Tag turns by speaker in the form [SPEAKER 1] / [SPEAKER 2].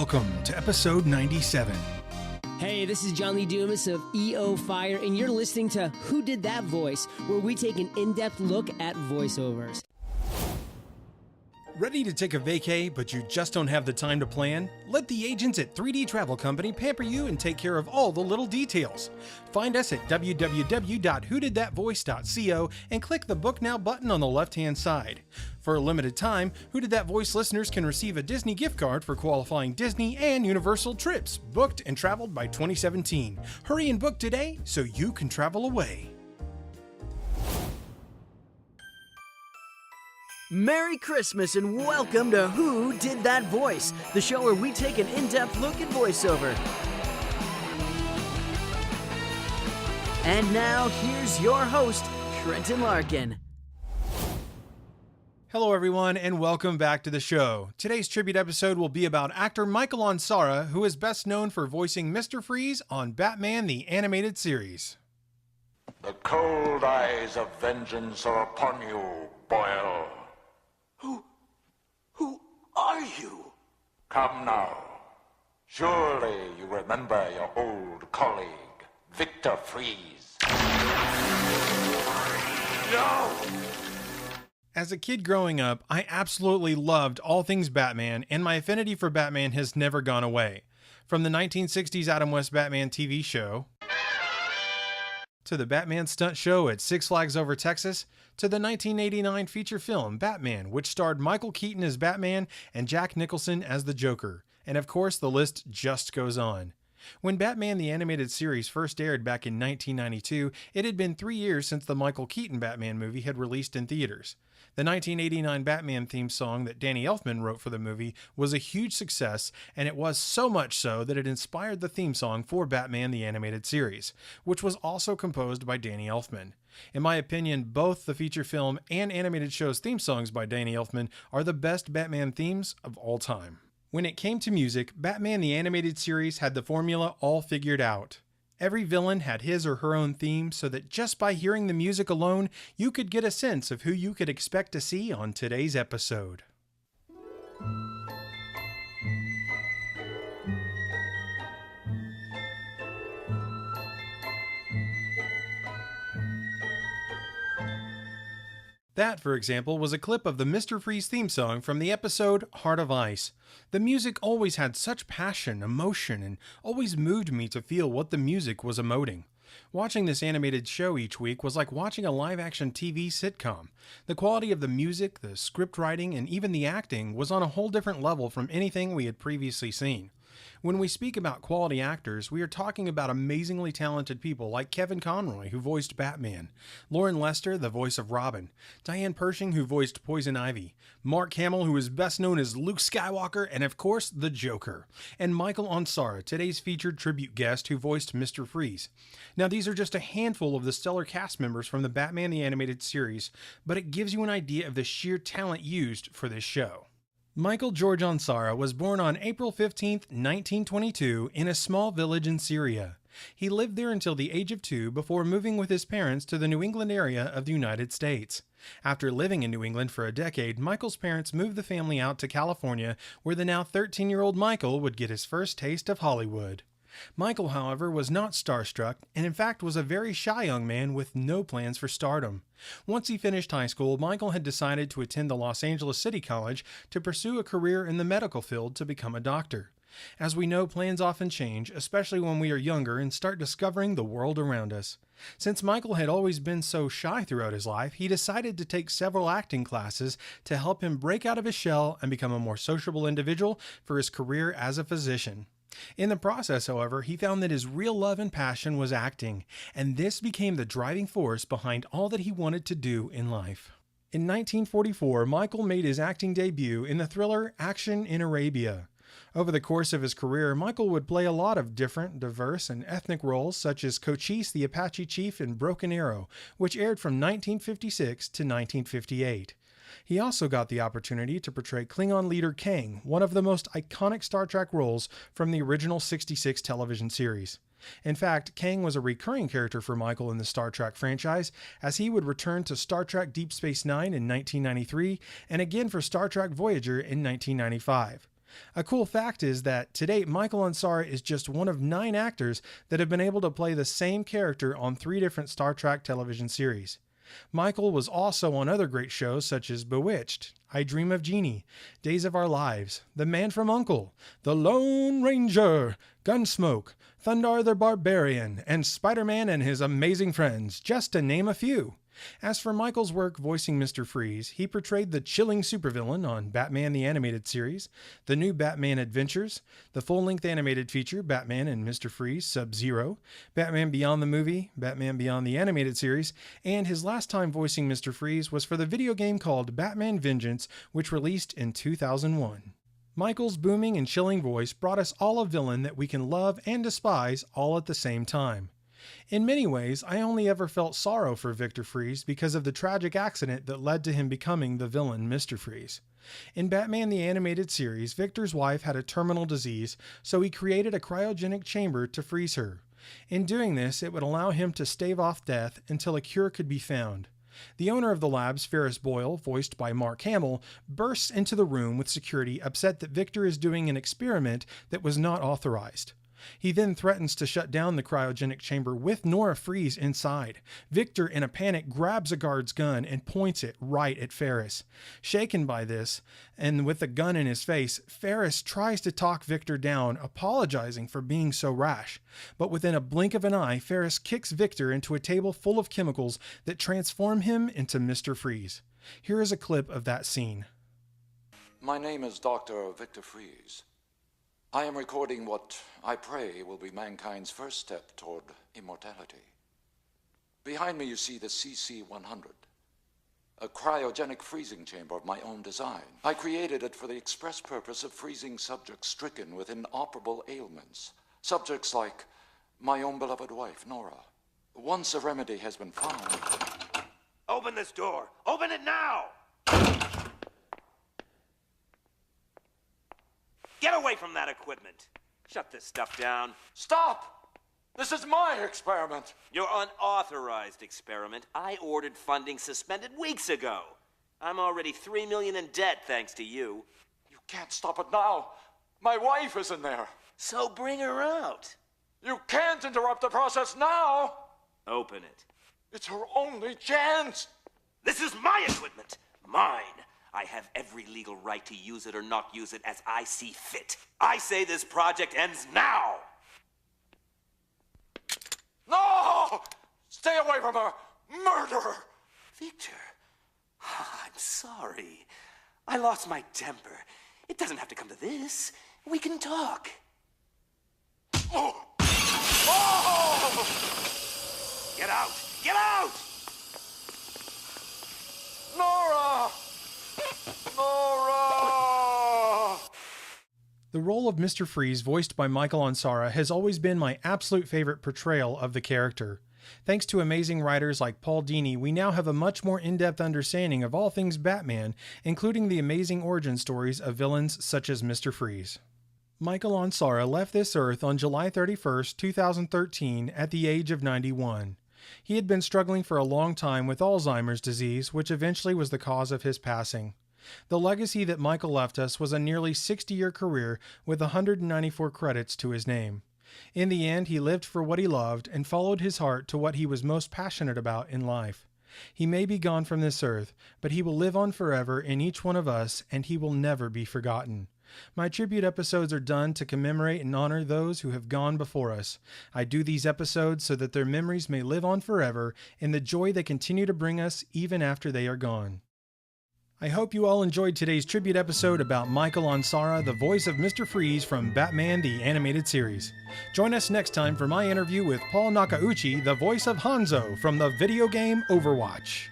[SPEAKER 1] Welcome to episode 97.
[SPEAKER 2] Hey, this is John Lee Dumas of EO Fire, and you're listening to Who Did That Voice, where we take an in-depth look at voiceovers.
[SPEAKER 1] Ready to take a vacay, but you just don't have the time to plan? Let the agents at 3D Travel Company pamper you and take care of all the little details. Find us at www.whodidthatvoice.co and click the Book Now button on the left-hand side. For a limited time, Who Did That Voice listeners can receive a Disney gift card for qualifying Disney and Universal trips, booked and traveled by 2017. Hurry and book today so you can travel away.
[SPEAKER 3] Merry Christmas and welcome to Who Did That Voice, the show where we take an in-depth look at voiceover. And now, here's your host, Trenton Larkin.
[SPEAKER 1] Hello everyone and welcome back to the show. Today's tribute episode will be about actor Michael Ansara, who is best known for voicing Mr. Freeze on Batman the Animated Series.
[SPEAKER 4] The cold eyes of vengeance are upon you, Boyle.
[SPEAKER 5] Who are you?
[SPEAKER 4] Come now. Surely you remember your old colleague, Victor Freeze. No!
[SPEAKER 1] As a kid growing up, I absolutely loved all things Batman, and my affinity for Batman has never gone away. From the 1960s Adam West Batman TV show, to the Batman stunt show at Six Flags Over Texas, to the 1989 feature film Batman, which starred Michael Keaton as Batman and Jack Nicholson as the Joker. And of course, the list just goes on. When Batman the Animated Series first aired back in 1992, it had been 3 years since the Michael Keaton Batman movie had released in theaters. The 1989 Batman theme song that Danny Elfman wrote for the movie was a huge success, and it was so much so that it inspired the theme song for Batman the Animated Series, which was also composed by Danny Elfman. In my opinion, both the feature film and animated show's theme songs by Danny Elfman are the best Batman themes of all time. When it came to music, Batman the Animated Series had the formula all figured out. Every villain had his or her own theme, so that just by hearing the music alone, you could get a sense of who you could expect to see on today's episode. That, for example, was a clip of the Mr. Freeze theme song from the episode Heart of Ice. The music always had such passion, emotion, and always moved me to feel what the music was emoting. Watching this animated show each week was like watching a live-action TV sitcom. The quality of the music, the script writing, and even the acting was on a whole different level from anything we had previously seen. When we speak about quality actors, we are talking about amazingly talented people like Kevin Conroy, who voiced Batman, Lauren Lester, the voice of Robin, Diane Pershing, who voiced Poison Ivy, Mark Hamill, who is best known as Luke Skywalker, and of course, the Joker, and Michael Ansara, today's featured tribute guest who voiced Mr. Freeze. Now, these are just a handful of the stellar cast members from the Batman the Animated Series, but it gives you an idea of the sheer talent used for this show. Michael George Ansara was born on April 15, 1922, in a small village in Syria. He lived there until the age of 2 before moving with his parents to the New England area of the United States. After living in New England for a decade, Michael's parents moved the family out to California, where the now 13-year-old Michael would get his first taste of Hollywood. Michael, however, was not starstruck, and in fact was a very shy young man with no plans for stardom. Once he finished high school, Michael had decided to attend the Los Angeles City College to pursue a career in the medical field to become a doctor. As we know, plans often change, especially when we are younger and start discovering the world around us. Since Michael had always been so shy throughout his life, he decided to take several acting classes to help him break out of his shell and become a more sociable individual for his career as a physician. In the process, however, he found that his real love and passion was acting, and this became the driving force behind all that he wanted to do in life. In 1944, Michael made his acting debut in the thriller Action in Arabia. Over the course of his career, Michael would play a lot of different, diverse, and ethnic roles, such as Cochise the Apache Chief in Broken Arrow, which aired from 1956 to 1958. He also got the opportunity to portray Klingon leader Kang, one of the most iconic Star Trek roles from the original 66 television series. In fact, Kang was a recurring character for Michael in the Star Trek franchise, as he would return to Star Trek Deep Space Nine in 1993 and again for Star Trek Voyager in 1995. A cool fact is that to date, Michael Ansara is just one of 9 actors that have been able to play the same character on 3 different Star Trek television series. Michael was also on other great shows such as Bewitched, I Dream of Jeannie, Days of Our Lives, The Man from U.N.C.L.E., The Lone Ranger, Gunsmoke, Thundar the Barbarian, and Spider-Man and His Amazing Friends, just to name a few. As for Michael's work voicing Mr. Freeze, he portrayed the chilling supervillain on Batman the Animated Series, the new Batman Adventures, the full-length animated feature Batman and Mr. Freeze Sub-Zero, Batman Beyond the Movie, Batman Beyond the Animated Series, and his last time voicing Mr. Freeze was for the video game called Batman Vengeance, which released in 2001. Michael's booming and chilling voice brought us all a villain that we can love and despise all at the same time. In many ways, I only ever felt sorrow for Victor Freeze because of the tragic accident that led to him becoming the villain Mr. Freeze. In Batman the Animated Series, Victor's wife had a terminal disease, so he created a cryogenic chamber to freeze her. In doing this, it would allow him to stave off death until a cure could be found. The owner of the labs, Ferris Boyle, voiced by Mark Hamill, bursts into the room with security, upset that Victor is doing an experiment that was not authorized. He then threatens to shut down the cryogenic chamber with Nora Freeze inside. Victor, in a panic, grabs a guard's gun and points it right at Ferris. Shaken by this, and with the gun in his face, Ferris tries to talk Victor down, apologizing for being so rash. But within a blink of an eye, Ferris kicks Victor into a table full of chemicals that transform him into Mr. Freeze. Here is a clip of that scene.
[SPEAKER 4] My name is Dr. Victor Freeze. I am recording what I pray will be mankind's first step toward immortality. Behind me you see the CC-100, a cryogenic freezing chamber of my own design. I created it for the express purpose of freezing subjects stricken with inoperable ailments. Subjects like my own beloved wife, Nora. Once a remedy has been found...
[SPEAKER 5] Open this door! Open it now! Get away from that equipment! Shut this stuff down.
[SPEAKER 4] Stop! This is my experiment!
[SPEAKER 5] Your unauthorized experiment. I ordered funding suspended weeks ago. I'm already $3 million in debt thanks to you.
[SPEAKER 4] You can't stop it now. My wife is in there.
[SPEAKER 5] So bring her out.
[SPEAKER 4] You can't interrupt the process now!
[SPEAKER 5] Open it.
[SPEAKER 4] It's her only chance!
[SPEAKER 5] This is my equipment. Mine. I have every legal right to use it or not use it as I see fit. I say this project ends now!
[SPEAKER 4] No! Stay away from her! Murderer!
[SPEAKER 5] Victor, I'm sorry. I lost my temper. It doesn't have to come to this. We can talk.
[SPEAKER 4] Oh! Oh!
[SPEAKER 5] Get out! Get out!
[SPEAKER 4] Nora! Nora!
[SPEAKER 1] The role of Mr. Freeze, voiced by Michael Ansara, has always been my absolute favorite portrayal of the character. Thanks to amazing writers like Paul Dini, we now have a much more in-depth understanding of all things Batman, including the amazing origin stories of villains such as Mr. Freeze. Michael Ansara left this earth on July 31st, 2013 at the age of 91. He had been struggling for a long time with Alzheimer's disease, which eventually was the cause of his passing. The legacy that Michael left us was a nearly 60-year career with 194 credits to his name. In the end, he lived for what he loved and followed his heart to what he was most passionate about in life. He may be gone from this earth, but he will live on forever in each one of us, and he will never be forgotten. My tribute episodes are done to commemorate and honor those who have gone before us. I do these episodes so that their memories may live on forever in the joy they continue to bring us even after they are gone. I hope you all enjoyed today's tribute episode about Michael Ansara, the voice of Mr. Freeze from Batman the Animated Series. Join us next time for my interview with Paul Nakauchi, the voice of Hanzo from the video game Overwatch.